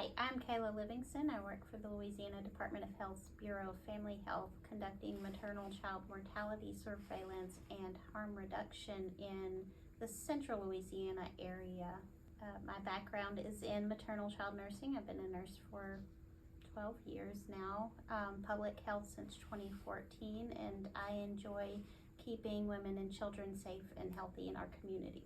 Hi, I'm Kayla Livingston. I work for the Louisiana Department of Health's Bureau of Family Health, conducting maternal child mortality surveillance and harm reduction in the central Louisiana area. My background is in maternal child nursing. I've been a nurse for 12 years now, public health since 2014, and I enjoy keeping women and children safe and healthy in our community.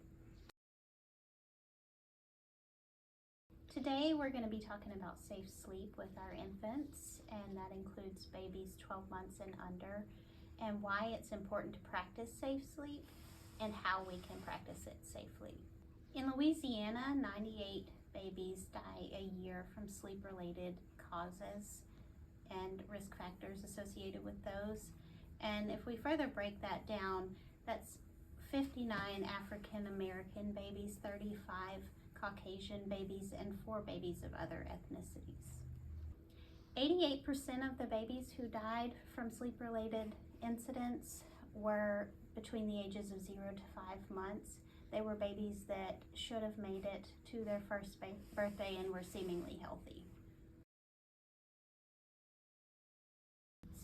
Today we're going to be talking about safe sleep with our infants, and that includes babies 12 months and under, and why it's important to practice safe sleep and how we can practice it safely. In Louisiana, 98 babies die a year from sleep-related causes and risk factors associated with those. And if we further break that down, that's 59 African American babies, 35 Caucasian babies, and 4 babies of other ethnicities. 88% of the babies who died from sleep-related incidents were between the ages of 0 to 5 months. They were babies that should have made it to their first birthday and were seemingly healthy.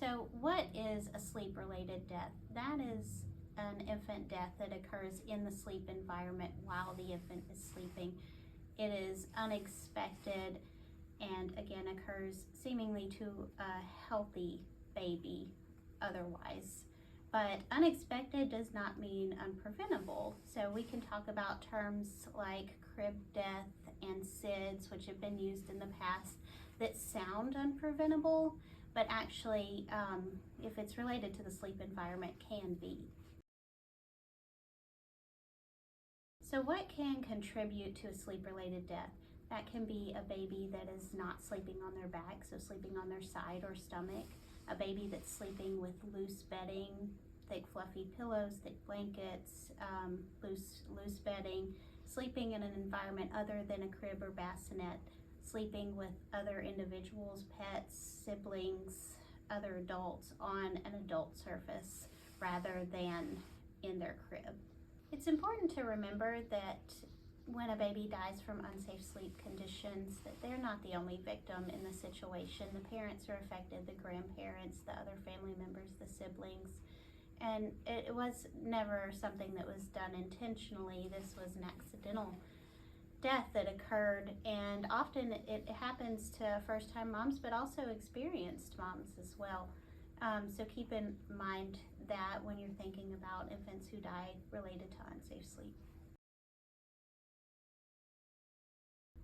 So what is a sleep-related death? That is an infant death that occurs in the sleep environment while the infant is sleeping. It is unexpected and again occurs seemingly to a healthy baby otherwise. But unexpected does not mean unpreventable. So we can talk about terms like crib death and SIDS, which have been used in the past, that sound unpreventable, but actually, if it's related to the sleep environment, can be. So what can contribute to a sleep-related death? That can be a baby that is not sleeping on their back, so sleeping on their side or stomach, a baby that's sleeping with loose bedding, thick fluffy pillows, thick blankets, loose bedding, sleeping in an environment other than a crib or bassinet, sleeping with other individuals, pets, siblings, other adults on an adult surface rather than in their crib. It's important to remember that when a baby dies from unsafe sleep conditions, that they're not the only victim in the situation. The parents are affected, the grandparents, the other family members, the siblings, and it was never something that was done intentionally. This was an accidental death that occurred, and often it happens to first-time moms, but also experienced moms as well. So keep in mind that when you're thinking about infants who die related to unsafe sleep.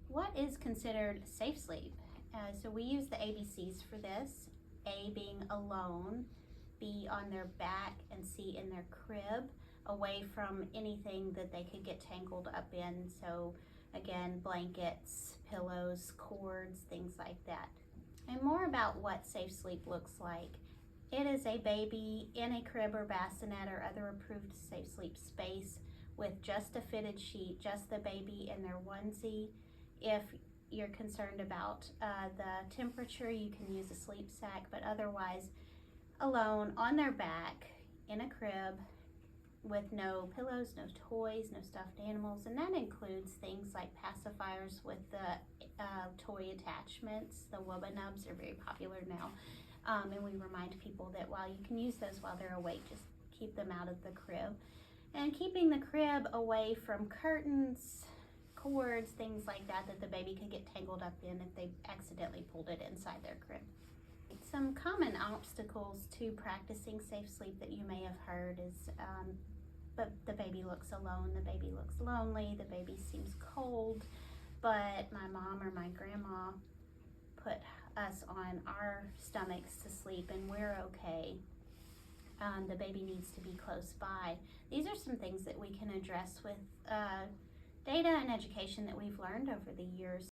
What is considered safe sleep? So we use the ABCs for this. A being alone, B on their back, and C in their crib, away from anything that they could get tangled up in. So again, blankets, pillows, cords, things like that. And more about what safe sleep looks like. It is a baby in a crib or bassinet or other approved safe sleep space with just a fitted sheet, just the baby in their onesie. If you're concerned about the temperature, you can use a sleep sack, but otherwise alone on their back in a crib with no pillows, no toys, no stuffed animals, and that includes things like pacifiers with the toy attachments. The Wubba Nubs are very popular now. And we remind people that while you can use those while they're awake, just keep them out of the crib. And keeping the crib away from curtains, cords, things like that the baby could get tangled up in if they accidentally pulled it inside their crib. Some common obstacles to practicing safe sleep that you may have heard is but the baby looks alone, the baby looks lonely, the baby seems cold, but my mom or my grandma put us on our stomachs to sleep and we're okay. The baby needs to be close by. These are some things that we can address with data and education that we've learned over the years.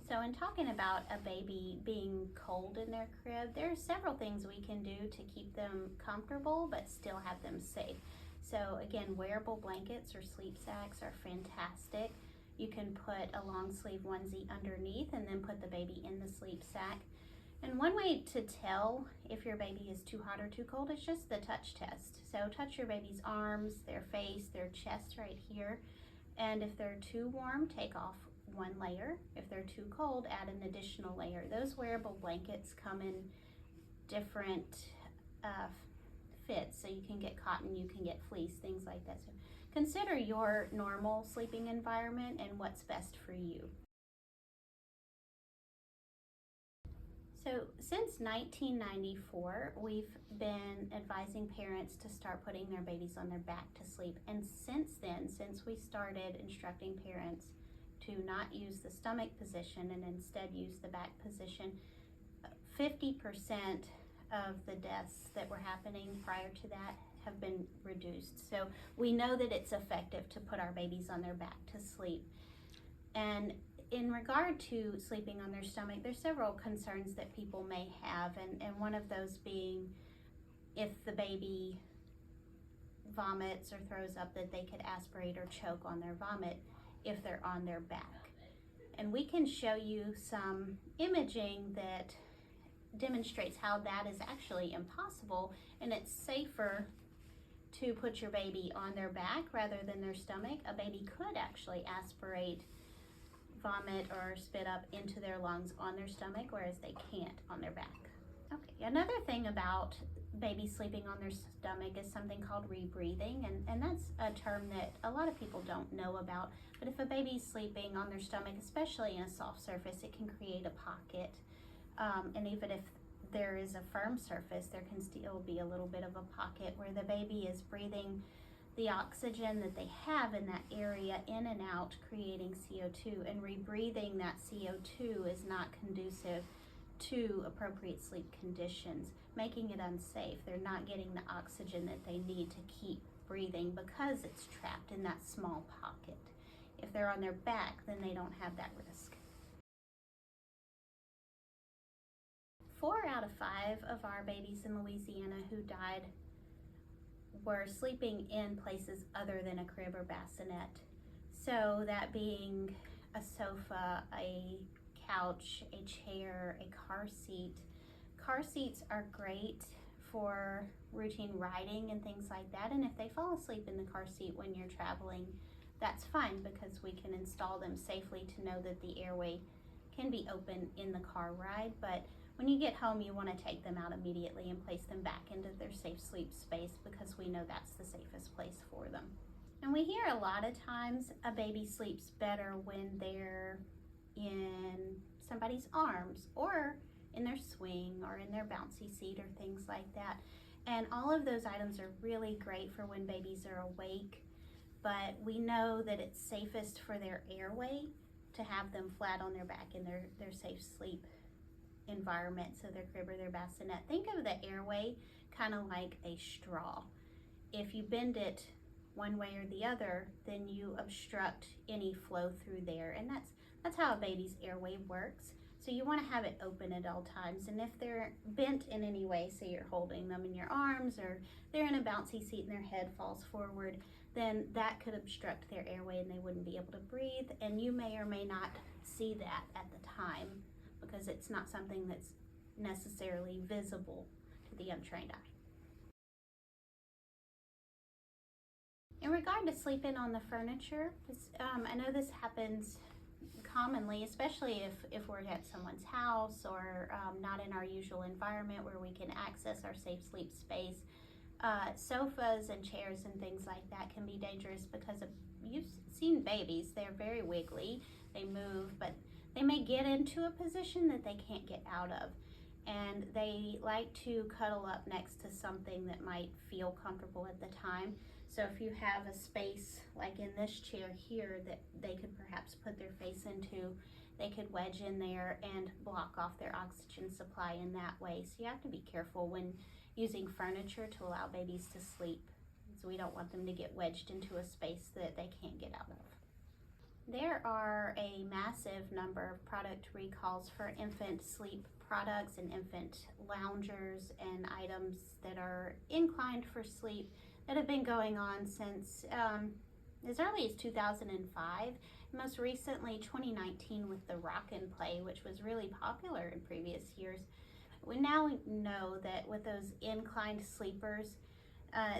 So in talking about a baby being cold in their crib, there are several things we can do to keep them comfortable but still have them safe. So again, wearable blankets or sleep sacks are fantastic. You can put a long sleeve onesie underneath and then put the baby in the sleep sack. And one way to tell if your baby is too hot or too cold is just the touch test. So touch your baby's arms, their face, their chest right here, And if they're too warm, take off one layer. If they're too cold, add an additional layer. Those wearable blankets come in different fits, so you can get cotton, you can get fleece, things like that. So consider your normal sleeping environment and what's best for you. So since 1994, we've been advising parents to start putting their babies on their back to sleep. And since then, since we started instructing parents to not use the stomach position and instead use the back position, 50% of the deaths that were happening prior to that have been reduced. So we know that it's effective to put our babies on their back to sleep. And in regard to sleeping on their stomach, there's several concerns that people may have, and one of those being if the baby vomits or throws up, that they could aspirate or choke on their vomit if they're on their back. And we can show you some imaging that demonstrates how that is actually impossible, and it's safer to put your baby on their back rather than their stomach. A baby could actually aspirate vomit or spit up into their lungs on their stomach, whereas they can't on their back. Okay, another thing about babies sleeping on their stomach is something called rebreathing, and that's a term that a lot of people don't know about. But if a baby's sleeping on their stomach, especially in a soft surface, it can create a pocket. And even if there is a firm surface, there can still be a little bit of a pocket where the baby is breathing the oxygen that they have in that area in and out, creating CO2, and rebreathing that CO2 is not conducive to appropriate sleep conditions, making it unsafe. They're not getting the oxygen that they need to keep breathing because it's trapped in that small pocket. If they're on their back, then they don't have that risk. 4 out of 5 of our babies in Louisiana who died were sleeping in places other than a crib or bassinet. So that being a sofa, a couch, a chair, a car seat. Car seats are great for routine riding and things like that. And if they fall asleep in the car seat when you're traveling, that's fine, because we can install them safely to know that the airway can be open in the car ride. But when you get home, you want to take them out immediately and place them back into their safe sleep space, because we know that's the safest place for them. And we hear a lot of times a baby sleeps better when they're in somebody's arms or in their swing or in their bouncy seat or things like that. And all of those items are really great for when babies are awake, but we know that it's safest for their airway to have them flat on their back in their safe sleep environment, so their crib or their bassinet. Think of the airway kind of like a straw. If you bend it one way or the other, then you obstruct any flow through there, and that's how a baby's airway works. So you want to have it open at all times. And if they're bent in any way, say you're holding them in your arms or they're in a bouncy seat and their head falls forward, then that could obstruct their airway and they wouldn't be able to breathe, and you may or may not see that at the time, because it's not something that's necessarily visible to the untrained eye. In regard to sleeping on the furniture, I know this happens commonly, especially if we're at someone's house or not in our usual environment where we can access our safe sleep space. Sofas and chairs and things like that can be dangerous because you've seen babies, they're very wiggly, they move, but they may get into a position that they can't get out of, and they like to cuddle up next to something that might feel comfortable at the time. So if you have a space like in this chair here that they could perhaps put their face into, they could wedge in there and block off their oxygen supply in that way. So you have to be careful when using furniture to allow babies to sleep. So we don't want them to get wedged into a space that they can't get out of. There are a massive number of product recalls for infant sleep products and infant loungers and items that are inclined for sleep that have been going on since as early as 2005, most recently 2019 with the Rock and Play, which was really popular in previous years. We now know that with those inclined sleepers,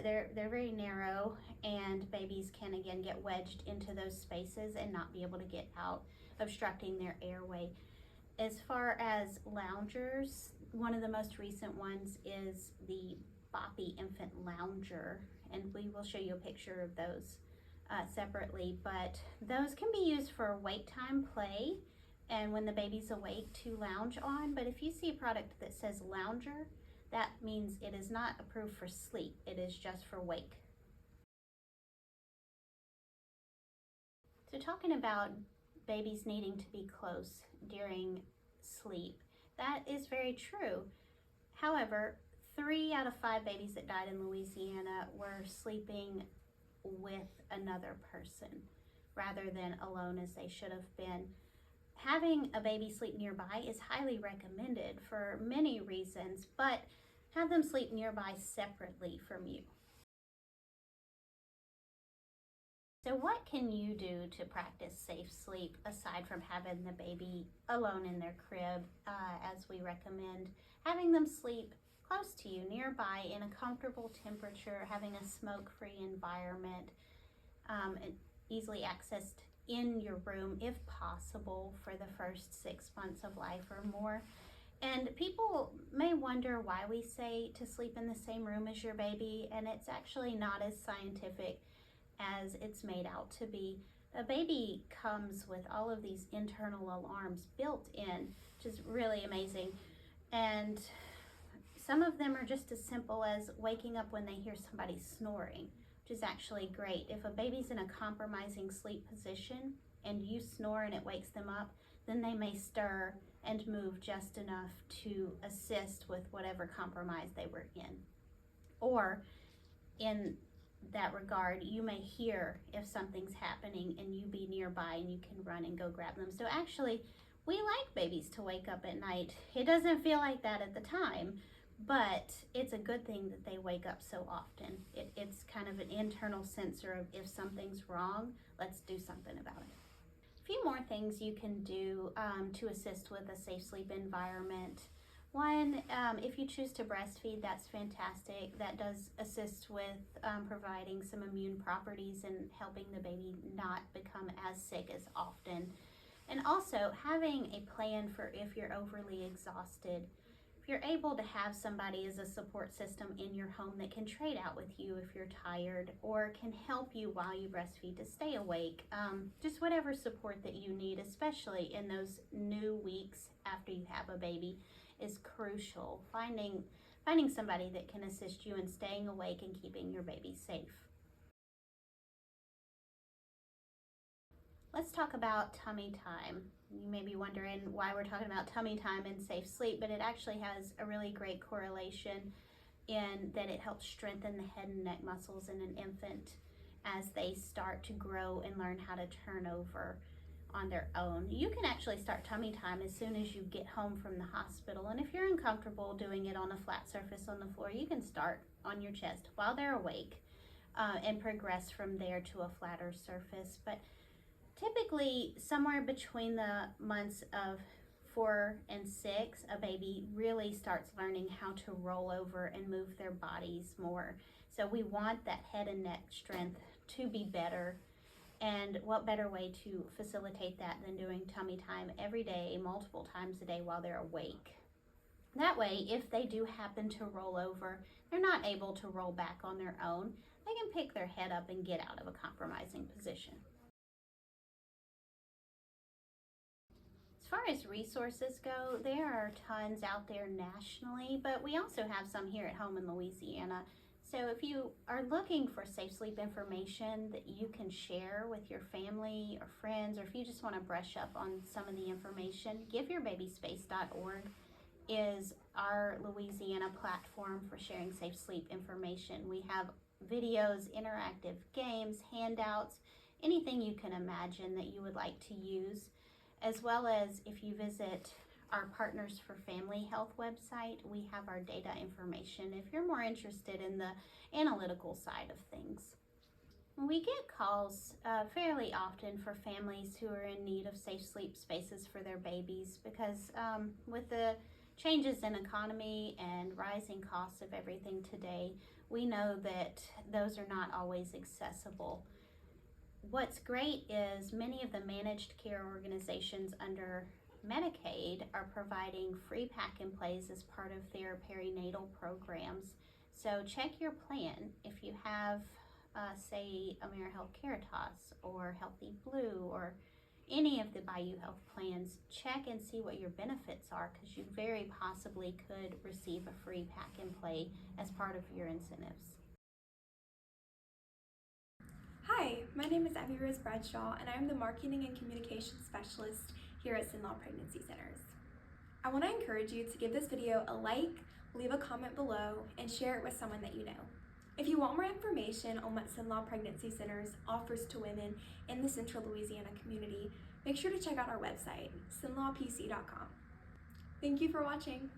They're very narrow, and babies can again get wedged into those spaces and not be able to get out, obstructing their airway. As far as loungers, one of the most recent ones is the Boppy Infant Lounger, and we will show you a picture of those separately, but those can be used for wake time play and when the baby's awake to lounge on. But if you see a product that says lounger, that means it is not approved for sleep, it is just for wake. So talking about babies needing to be close during sleep, that is very true. However, 3 out of 5 babies that died in Louisiana were sleeping with another person rather than alone as they should have been. Having a baby sleep nearby is highly recommended for many reasons, but have them sleep nearby separately from you. So what can you do to practice safe sleep aside from having the baby alone in their crib, as we recommend? Having them sleep close to you, nearby, in a comfortable temperature, having a smoke-free environment, and easily accessed in your room if possible for the first 6 months of life or more. And people may wonder why we say to sleep in the same room as your baby, and it's actually not as scientific as it's made out to be. A baby comes with all of these internal alarms built in, which is really amazing. And some of them are just as simple as waking up when they hear somebody snoring, which is actually great. If a baby's in a compromising sleep position and you snore and it wakes them up, then they may stir and move just enough to assist with whatever compromise they were in. Or in that regard, you may hear if something's happening and you be nearby and you can run and go grab them. So actually, we like babies to wake up at night. It doesn't feel like that at the time, but it's a good thing that they wake up so often. It's kind of an internal sensor of if something's wrong, let's do something about it. A few more things you can do to assist with a safe sleep environment. One, if you choose to breastfeed, that's fantastic. That does assist with providing some immune properties and helping the baby not become as sick as often. And also having a plan for if you're overly exhausted. If you're able to have somebody as a support system in your home that can trade out with you if you're tired, or can help you while you breastfeed to stay awake, just whatever support that you need, especially in those new weeks after you have a baby, is crucial. Finding somebody that can assist you in staying awake and keeping your baby safe. Let's talk about tummy time. You may be wondering why we're talking about tummy time and safe sleep, but it actually has a really great correlation in that it helps strengthen the head and neck muscles in an infant as they start to grow and learn how to turn over on their own. You can actually start tummy time as soon as you get home from the hospital, and if you're uncomfortable doing it on a flat surface on the floor, you can start on your chest while they're awake and progress from there to a flatter surface. But typically somewhere between the months of 4 and 6, a baby really starts learning how to roll over and move their bodies more. So we want that head and neck strength to be better. And what better way to facilitate that than doing tummy time every day, multiple times a day while they're awake. That way, if they do happen to roll over, they're not able to roll back on their own. They can pick their head up and get out of a compromising position. As far as resources go, there are tons out there nationally, but we also have some here at home in Louisiana. So if you are looking for safe sleep information that you can share with your family or friends, or if you just want to brush up on some of the information, giveyourbabyspace.org is our Louisiana platform for sharing safe sleep information. We have videos, interactive games, handouts, anything you can imagine that you would like to use, as well as if you visit our Partners for Family Health website, we have our data information if you're more interested in the analytical side of things. We get calls fairly often for families who are in need of safe sleep spaces for their babies because with the changes in economy and rising costs of everything today, we know that those are not always accessible. What's great is many of the managed care organizations under Medicaid are providing free pack and plays as part of their perinatal programs. So check your plan. If you have, say, AmeriHealth Caritas or Healthy Blue or any of the Bayou Health plans, check and see what your benefits are, because you very possibly could receive a free pack and play as part of your incentives. Hi, my name is Abby Rose Bradshaw, and I'm the Marketing and Communications Specialist here at Sinlaw Pregnancy Centers. I want to encourage you to give this video a like, leave a comment below, and share it with someone that you know. If you want more information on what Sinlaw Pregnancy Centers offers to women in the Central Louisiana community, make sure to check out our website, sinlawpc.com. Thank you for watching.